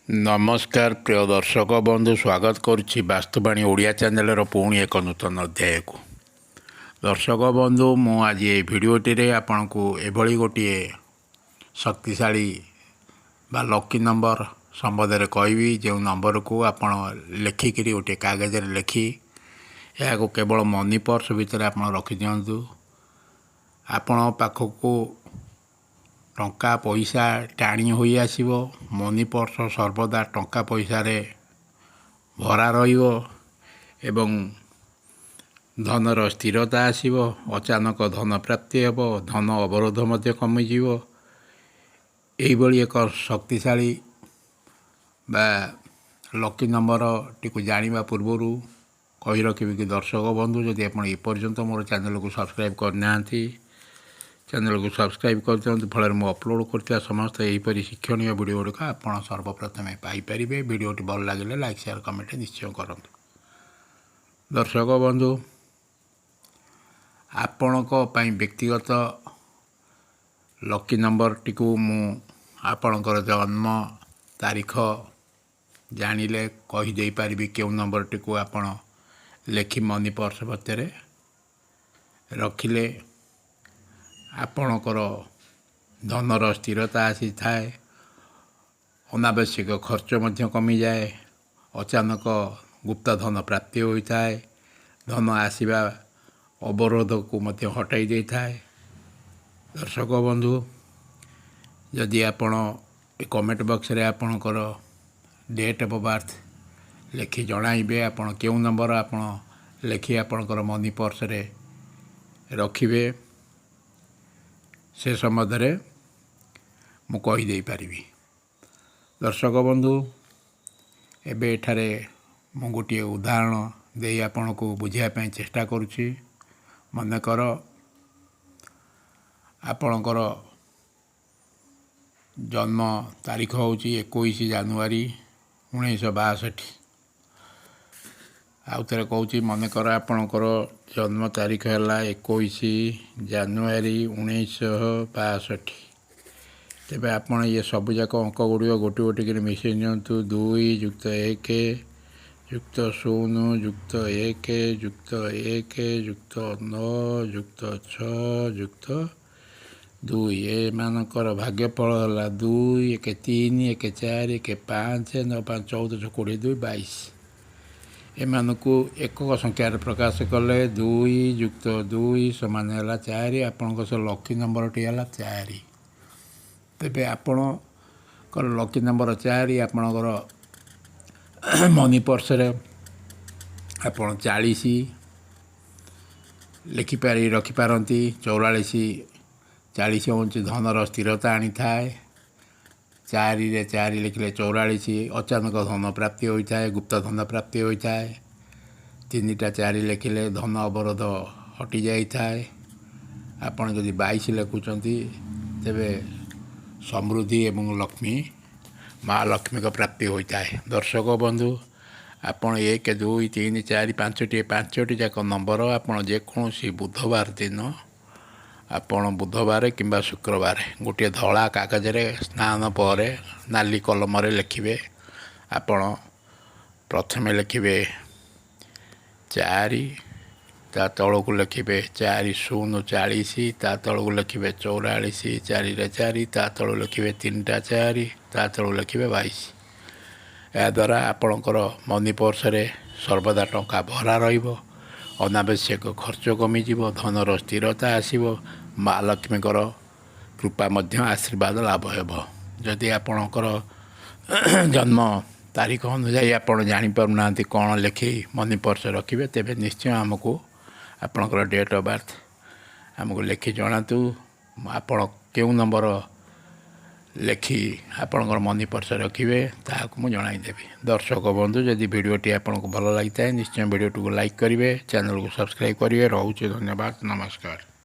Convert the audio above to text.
नमस्कार प्रिय दर्शक बंधु स्वागत करुच्ची वास्तुवाणी ओडिया चैनल पुणी एक नूतन अध्याय को दर्शक बंधु मु आज ये भिडटे आपण को एभली गोटे शक्तिशाली बा लकी नंबर संबंध में कहबी जो नंबर को आपण लिखिकी गोटे कागज लिखि या केवल मनी पर्स भितर आप रखी दिंतु आपण पाखक टंका पैसा टाणी हो आसो मनी पर्स सर्वदा टंका पैसा भरा एवं धनर स्थिरता आसो अचानक धन प्राप्ति हेब धन अवरोध कमिज यही एक शक्तिशाली बा लकी नंबर टी जाना पूर्वर कही रखी कि दर्शक बंधु जदि आप एपर्यंत मोर चैनल को सब्सक्राइब करना चैनल को सब्सक्राइब कर दिखाँ फल मुझे अपलोड करता समस्त यहीपरि शिक्षणीय वीडियो गुड़िक आप सर्वप्रथम पाइपर वीडियोटी भल लगे लाइक शेयर कमेंट निश्चय करूँ। दर्शक बंधु आपण व्यक्तिगत लकी नंबर टी आपणकर जन्म तारीख जानिले कहीदे पारि क्यों नंबर टी आपण लेखि मनी पर्स भितर रखिले आपणकर धनर स्थिरता आसी थाए अनावश्यक खर्च कमी जाए अचानक गुप्त धन प्राप्ति होता है धन आसवा अवरोध को हटाई दे थाए। दर्शक बंधु जदि आपण कमेंट बॉक्स रे आपणकर डेट ऑफ बर्थ लिखि जणाइबे आपण केउ नंबर आपण लिखि आपणकर मनी पर्स रे रखिबे से संबंध में मु कहीदे पारि। दर्शक बंधु एबे एठारे मु गोटे उदाहरण दे आपण को बुझाई चेष्टा करुच्ची। मनकर आपणकर जन्म तारीख हूँ 21 जानुआरी 1962। आउ थे कहूँ मनकर आपणकर जन्म तारीख है 21 जानुआरी 1962। तेरे आपड़ ये सबूक अंक गुड़ गोटे गोटे कि मिसई दिंतु 2 + 1 + 0 + 1 + 1 + 9 + 6 + 2 एमानकर भाग्यफल है 2 1 3 1 4 1 5 9 5 14 20 2 22 एमानकु एकक संख्यार प्रकाश कले 2 + 2 समान है 4 आपण लकी नंबर टी है 4। तेरे आपणकर लकी नंबर 4 आपणकर मनी पर्स आपण 40 लिखिपारि रखिपारती 44 40 हूँ धनर स्थिरता आनी थाए 4 रे 4 लिखिले 44 अचानक धन प्राप्ति होता है गुप्त धन प्राप्ति होता है 3 टा 4 लिखिले धन अवरोध हटि जाए। आपड़ जदि 22 लिखुंट तेरे समृद्धि एवं लक्ष्मी महालक्ष्मी का प्राप्ति होता है। दर्शक बंधु आपड़ 1 2 3 4 5टी जाक नंबर आपड़ जेकोसी बुधवार दिन आपण बुधवार किंबा शुक्रवार गोटे धला कागज रे स्नान पर नाली कलम लिखिबे। आपण प्रथम लिखिबे 4 ता तलू लिखिबे 4 0 40 ता तलू लिखिबे 44 4 रे 4 ता तलू लिखिबे 3 टा 4 ता तलू लिखिबे 22। या द्वारा आपणकर मनी पर्स रे सर्वदा टंका भरा रहिबो अनावश्यक खर्च कमिज धनर स्थिरता आसो महालक्ष्मीकर कृपा मध्य आशीर्वाद लाभ हेब। जदि आपणकर जन्म तारीख अनुसार आपड़ जापारूना कौन लिखि मनी पर्स रखिए तेरे निश्चय आमको आपणकर डेट ऑफ बर्थ आमको लिखि जनातु आपण क्यों नंबर लिखि आपणकर मनी पर्स रखिए ताकू मुझे जनईदेवी। दर्शक बंधु जदि वीडियोटी आपको भल लगी था निश्चय वीडियो को लाइक करेंगे चैनल को सब्सक्राइब करेंगे। रोचे धन्यवाद नमस्कार।